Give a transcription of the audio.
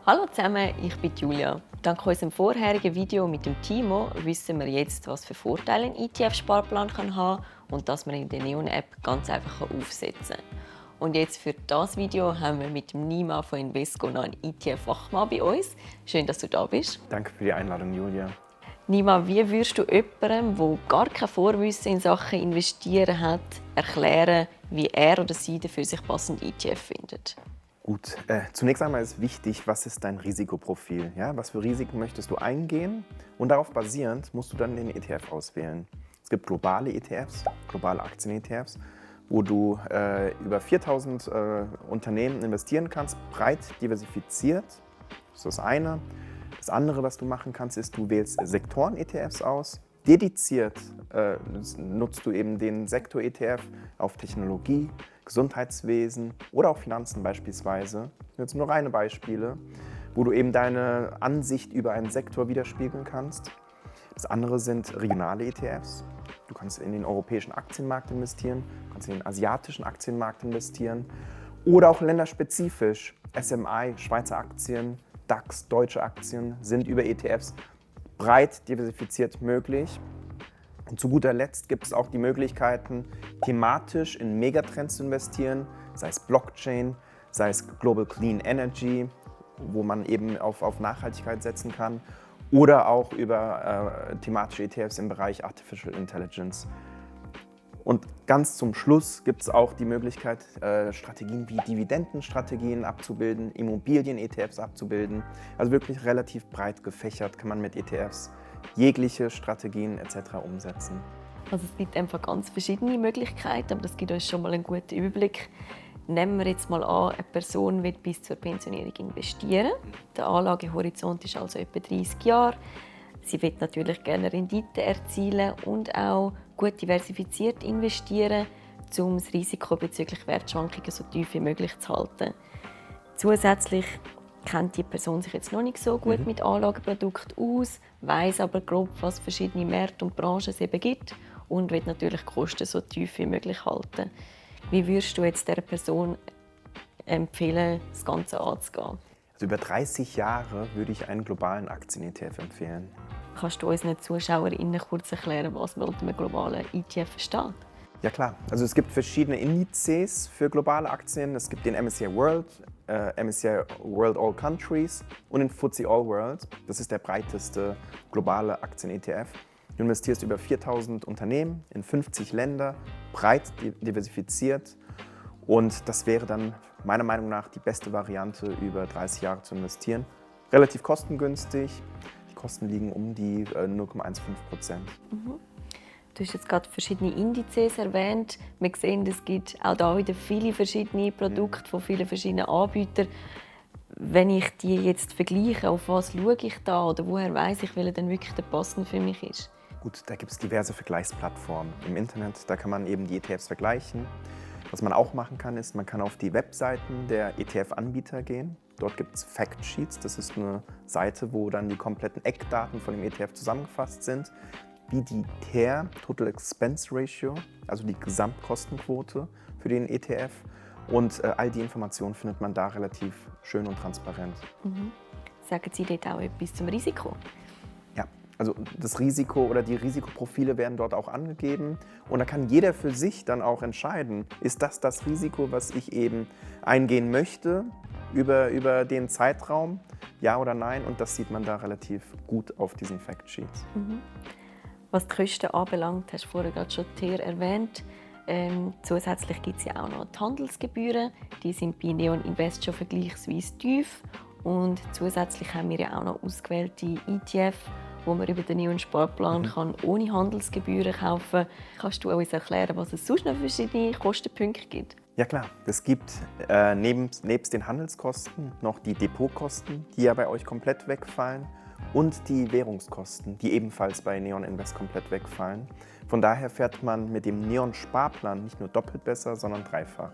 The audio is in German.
Hallo zusammen, ich bin Julia. Dank unserem vorherigen Video mit dem Timo wissen wir jetzt, was für Vorteile ein ETF-Sparplan haben kann und dass man in der Neon-App ganz einfach aufsetzen kann. Und jetzt für das Video haben wir mit dem Nima von Invesco noch einen ETF-Fachmann bei uns. Schön, dass du da bist. Danke für die Einladung, Julia. Nima, wie würdest du jemandem, der gar kein Vorwissen in Sachen Investieren hat, erklären, wie er oder sie den für sich passenden ETF findet? Gut, zunächst einmal ist wichtig, was ist dein Risikoprofil? Ja? Was für Risiken möchtest du eingehen? Und darauf basierend musst du dann den ETF auswählen. Es gibt globale ETFs, globale Aktien-ETFs, wo du über 4000 Unternehmen investieren kannst, breit diversifiziert. Das ist das eine. Das andere, was du machen kannst, ist, du wählst Sektoren-ETFs aus. Dediziert nutzt du eben den Sektor-ETF auf Technologie, Gesundheitswesen oder auch Finanzen beispielsweise. Jetzt nur reine Beispiele, wo du eben deine Ansicht über einen Sektor widerspiegeln kannst. Das andere sind regionale ETFs. Du kannst in den europäischen Aktienmarkt investieren, du kannst in den asiatischen Aktienmarkt investieren oder auch länderspezifisch. SMI, Schweizer Aktien, DAX, deutsche Aktien sind über ETFs breit diversifiziert möglich. Und zu guter Letzt gibt es auch die Möglichkeiten, thematisch in Megatrends zu investieren, sei es Blockchain, sei es Global Clean Energy, wo man eben auf Nachhaltigkeit setzen kann, oder auch über thematische ETFs im Bereich Artificial Intelligence. Und ganz zum Schluss gibt es auch die Möglichkeit, Strategien wie Dividendenstrategien abzubilden, Immobilien-ETFs abzubilden. Also wirklich relativ breit gefächert kann man mit ETFs jegliche Strategien etc. umsetzen. Also es gibt einfach ganz verschiedene Möglichkeiten, aber das gibt uns schon mal einen guten Überblick. Nehmen wir jetzt mal an, eine Person will bis zur Pensionierung investieren. Der Anlagehorizont ist also etwa 30 Jahre. Sie will natürlich gerne Rendite erzielen und auch gut diversifiziert investieren, um das Risiko bezüglich Wertschwankungen so tief wie möglich zu halten. Zusätzlich kennt die Person sich jetzt noch nicht so gut mit Anlageprodukten aus, weiss aber grob, was verschiedene Märkte und Branchen es eben gibt und will natürlich die Kosten so tief wie möglich halten. Wie würdest du jetzt dieser Person empfehlen, das Ganze anzugehen? Also über 30 Jahre würde ich einen globalen Aktien-ETF empfehlen. Kannst du unseren ZuschauerInnen kurz erklären, was man unter einem globalen ETF versteht? Ja klar, also es gibt verschiedene Indizes für globale Aktien. Es gibt den MSCI World, MSCI World All Countries und den FTSE All World. Das ist der breiteste globale Aktien-ETF. Du investierst über 4000 Unternehmen in 50 Länder, breit diversifiziert. Und das wäre dann meiner Meinung nach die beste Variante, über 30 Jahre zu investieren. Relativ kostengünstig. Die Kosten liegen um die 0,15%. Du hast jetzt gerade verschiedene Indizes erwähnt. Wir sehen, es gibt auch da wieder viele verschiedene Produkte von vielen verschiedenen Anbietern. Wenn ich die jetzt vergleiche, auf was schaue ich da oder woher weiss ich, welcher denn wirklich der passende für mich ist? Gut, da gibt es diverse Vergleichsplattformen im Internet. Da kann man eben die ETFs vergleichen. Was man auch machen kann, ist, man kann auf die Webseiten der ETF-Anbieter gehen. Dort gibt es Factsheets. Das ist eine Seite, wo dann die kompletten Eckdaten von dem ETF zusammengefasst sind, wie die TER, Total Expense Ratio, also die Gesamtkostenquote für den ETF. Und all die Informationen findet man da relativ schön und transparent. Sagen Sie dort auch etwas zum Risiko? Ja, also das Risiko oder die Risikoprofile werden dort auch angegeben. Und da kann jeder für sich dann auch entscheiden, ist das Risiko, was ich eben eingehen möchte über den Zeitraum, ja oder nein. Und das sieht man da relativ gut auf diesen Factsheets. Was die Kosten anbelangt, hast du vorher gerade schon TER erwähnt. Zusätzlich gibt es ja auch noch die Handelsgebühren. Die sind bei Neon Invest schon vergleichsweise tief. Und zusätzlich haben wir ja auch noch ausgewählte ETF, wo man über den Neon Sparplan kann ohne Handelsgebühren kaufen kann. Kannst du uns erklären, was es sonst noch für verschiedene Kostenpunkte gibt? Ja klar, es gibt nebst den Handelskosten noch die Depotkosten, die ja bei euch komplett wegfallen, und die Währungskosten, die ebenfalls bei Neon Invest komplett wegfallen. Von daher fährt man mit dem Neon Sparplan nicht nur doppelt besser, sondern dreifach.